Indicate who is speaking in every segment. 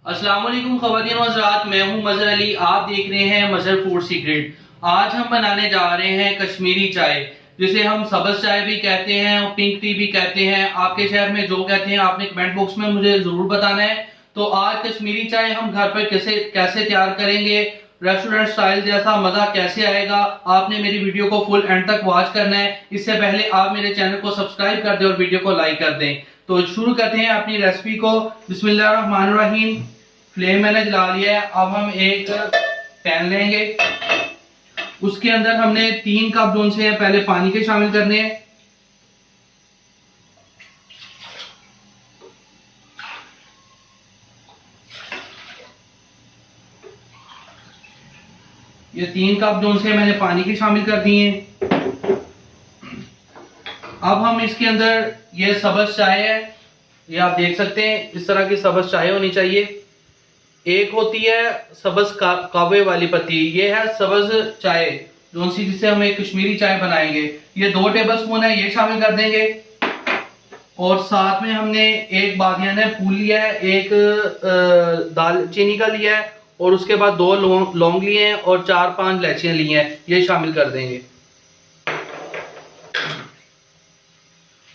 Speaker 1: अस्सलाम वालेकुम ख़वातीन व हज़रात, मैं हूं मजहर अली। आप देख रहे हैं मजहर फूड सीक्रेट। आज हम बनाने जा रहे हैं कश्मीरी चाय, जिसे हम सब्ज चाय भी कहते हैं और पिंक टी भी कहते हैं। आपके शहर में जो कहते हैं आपने कमेंट बॉक्स में मुझे जरूर बताना है। तो आज कश्मीरी चाय हम घर पर कैसे कैसे तैयार करेंगे, रेस्टोरेंट स्टाइल जैसा मजा कैसे आएगा, आपने मेरी वीडियो को फुल एंड तक वॉच करना है। इससे पहले आप मेरे चैनल को सब्सक्राइब कर दें और वीडियो को लाइक कर दें। तो शुरू करते हैं अपनी रेसिपी को। बिस्मिल्लाहिर्रहमानिर्रहीम। फ्लेम मैंने जला लिया है। अब हम एक पैन लेंगे, उसके अंदर हमने 3 कप जोन से पहले पानी के शामिल करने हैं। ये 3 कप जोन से मैंने पानी के शामिल कर दिए हैं। अब हम इसके अंदर ये सब्ज चाय है, ये आप देख सकते हैं इस तरह की सब्ज चाय होनी चाहिए। एक होती है सब्ज कावे वाली पत्ती, ये है सब्ज चाय जोन सी जिससे हम एक कश्मीरी चाय बनाएंगे। ये 2 टेबलस्पून है, ये शामिल कर देंगे। और साथ में हमने एक बादियान फूल लिया है, एक दालचीनी का लिया है, और उसके बाद 2 लौंग लिए हैं और 4-5 इलायचियां ली हैं, ये शामिल कर देंगे।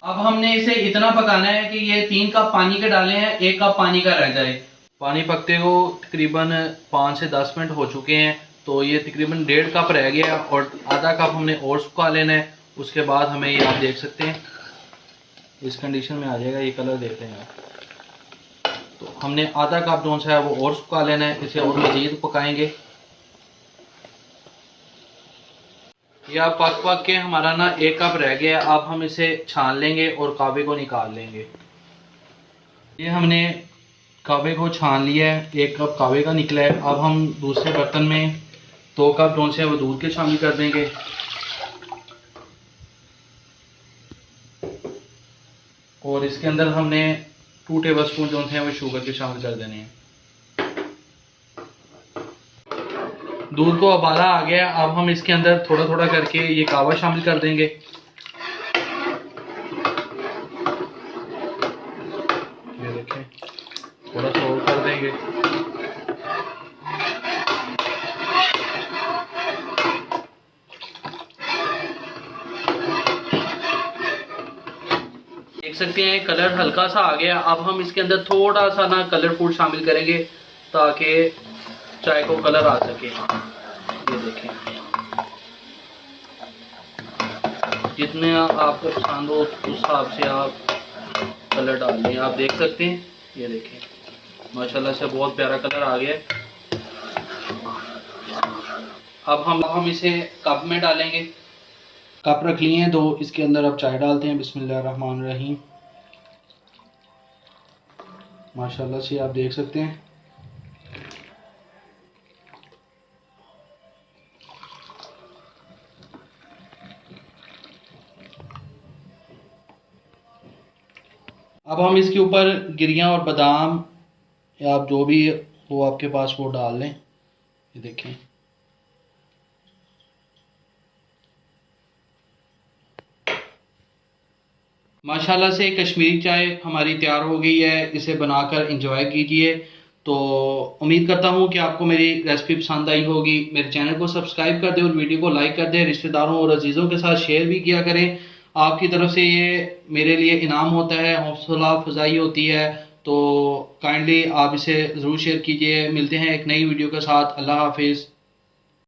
Speaker 1: अब हमने इसे इतना पकाना है कि ये 3 कप पानी के डाले हैं, 1 कप पानी का रह जाए। पानी पकते को तकरीबन 5 से 10 मिनट हो चुके हैं, तो ये तकरीबन 1.5 कप रह गया और आधा कप हमने और सुखा लेना है। उसके बाद हमें ये आप देख सकते हैं इस कंडीशन में आ जाएगा, ये कलर देख रहे हैं। तो हमने आधा कप जो सा है वो और सुखा लेना है, इसे और मज़ीद पकाएंगे। ये अब पक पक के हमारा ना 1 कप रह गया। अब हम इसे छान लेंगे और कावे को निकाल लेंगे। ये हमने कावे को छान लिया है, 1 कप कावे का निकला है। अब हम दूसरे बर्तन में 2 कप जो से वो दूध के शामिल कर देंगे। और इसके अंदर हमने 2 टेबलस्पून जो हैं वो शुगर के शामिल कर देने हैं। दूध को उबाला आ गया, अब हम इसके अंदर थोड़ा थोड़ा करके ये कावा शामिल कर देंगे। ये देखें, थोड़ा सा और कर देंगे। देख सकते हैं कलर हल्का सा आ गया। अब हम इसके अंदर थोड़ा सा ना कलर फूड शामिल करेंगे ताकि चाय को कलर आ सके। ये देखें, जितने आपको पसंद हो उस हिसाब से आप कलर डाल लें। आप देख सकते हैं, ये देखें माशाल्लाह से बहुत प्यारा कलर आ गया। अब हम इसे कप में डालेंगे। कप रख लिए हैं, तो इसके अंदर अब चाय डालते हैं। बिस्मिल्लाहिर्रहमानिर्रहीम। माशाल्लाह से आप देख सकते हैं। अब हम इसके ऊपर गिरियां और बादाम या आप जो भी हो आपके पास वो डाल लें। ये देखें, माशाल्लाह से कश्मीरी चाय हमारी तैयार हो गई है। इसे बनाकर एंजॉय कीजिए। तो उम्मीद करता हूँ कि आपको मेरी रेसिपी पसंद आई होगी। मेरे चैनल को सब्सक्राइब कर दें और वीडियो को लाइक कर दें। रिश्तेदारों और अजीज़ों के साथ शेयर भी किया करें। आपकी तरफ से ये मेरे लिए इनाम होता है, हौसला अफजाई होती है। तो काइंडली आप इसे ज़रूर शेयर कीजिए। मिलते हैं एक नई वीडियो के साथ। अल्लाह हाफिज़।